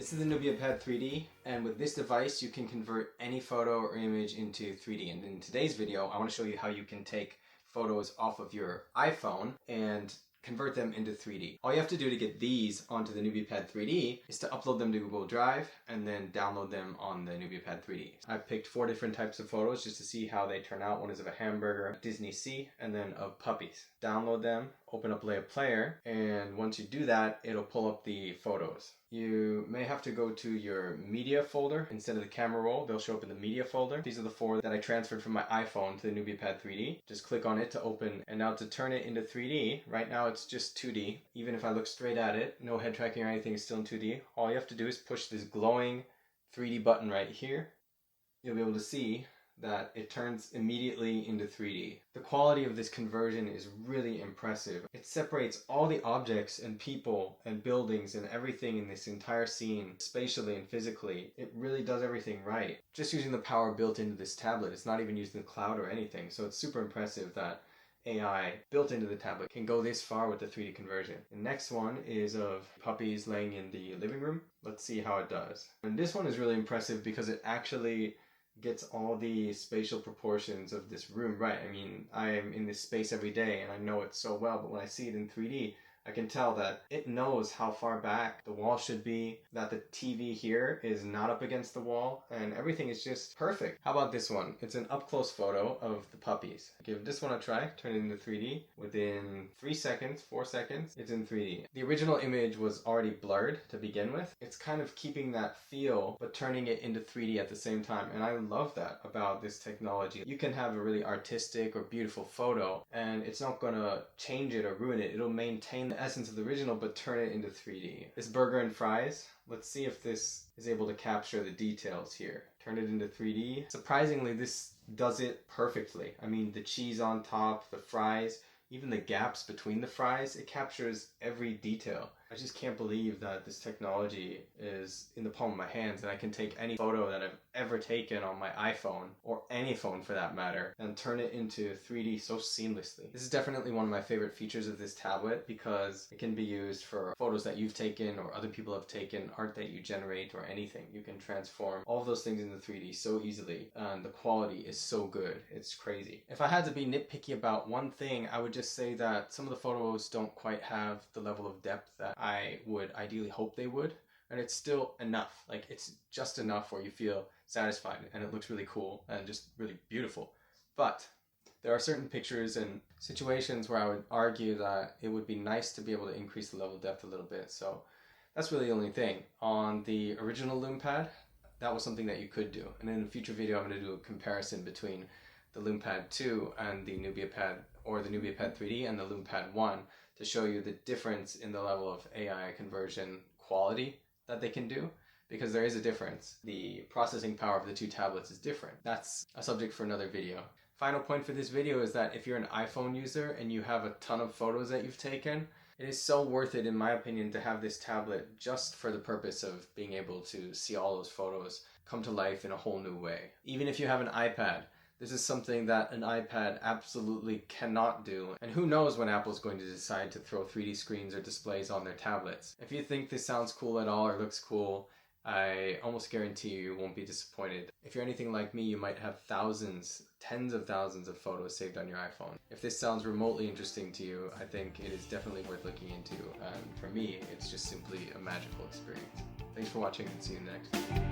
This is the NubiaPad 3D, and with this device you can convert any photo or image into 3D. And in today's video I want to show you how you can take photos off of your iPhone and convert them into 3D. All you have to do to get these onto the NubiaPad 3D is to upload them to Google Drive and then download them on the NubiaPad 3D. I've picked 4 different types of photos just to see how they turn out. One is of a hamburger, a Disney Sea, and then of puppies. Download them, open up Layer Player, and once you do that, it'll pull up the photos. You may have to go to your media folder instead of the camera roll. They'll show up in the media folder. These are the 4 that I transferred from my iPhone to the NubiaPad 3D. Just click on it to open, and now to turn it into 3D, right now it's just 2D. Even if I look straight at it, no head tracking or anything, is still in 2D. All you have to do is push this glowing 3D button right here. You'll be able to see that it turns immediately into 3D. The quality of this conversion is really impressive. It separates all the objects and people and buildings and everything in this entire scene, spatially and physically. It really does everything right. Just using the power built into this tablet. It's not even used in the cloud or anything, so it's super impressive that AI built into the tablet can go this far with the 3D conversion. The next one is of puppies laying in the living room. Let's see how it does. And this one is really impressive because it actually gets all the spatial proportions of this room right. I mean, I am in this space every day and I know it so well, but when I see it in 3D, I can tell that it knows how far back the wall should be, that the TV here is not up against the wall, and everything is just perfect. How about this one? It's an up-close photo of the puppies. Give this one a try, turn it into 3D. Within 3 seconds, 4 seconds, it's in 3D. The original image was already blurred to begin with. It's kind of keeping that feel, but turning it into 3D at the same time, and I love that about this technology. You can have a really artistic or beautiful photo, and it's not gonna change it or ruin it. It'll maintain the essence of the original but turn it into 3D. This burger and fries, let's see if this is able to capture the details here. Turn it into 3D. Surprisingly, this does it perfectly. I mean, the cheese on top, the fries, even the gaps between the fries, it captures every detail. I just can't believe that this technology is in the palm of my hands and I can take any photo that I've ever taken on my iPhone, or any phone for that matter, and turn it into 3D so seamlessly. This is definitely one of my favorite features of this tablet because it can be used for photos that you've taken or other people have taken, art that you generate, or anything. You can transform all of those things into 3D so easily, and the quality is so good. It's crazy. If I had to be nitpicky about one thing, I would just say that some of the photos don't quite have the level of depth that I would ideally hope they would, and it's still enough. Like, it's just enough where you feel satisfied and it looks really cool and just really beautiful. But there are certain pictures and situations where I would argue that it would be nice to be able to increase the level of depth a little bit. So that's really the only thing. On the original LumePad, that was something that you could do. And in a future video, I'm going to do a comparison between the LumePad 2 and the NubiaPad, or the NubiaPad 3D and the LumePad 1, to show you the difference in the level of AI conversion quality that they can do, because there is a difference. The processing power of the 2 tablets is different. That's a subject for another video. Final point for this video is that if you're an iPhone user and you have a ton of photos that you've taken, it is so worth it, in my opinion, to have this tablet just for the purpose of being able to see all those photos come to life in a whole new way. Even if you have an iPad, this is something that an iPad absolutely cannot do, and who knows when Apple's going to decide to throw 3D screens or displays on their tablets. If you think this sounds cool at all or looks cool, I almost guarantee you won't be disappointed. If you're anything like me, you might have thousands, tens of thousands of photos saved on your iPhone. If this sounds remotely interesting to you, I think it is definitely worth looking into, and for me, it's just simply a magical experience. Thanks for watching, and see you next.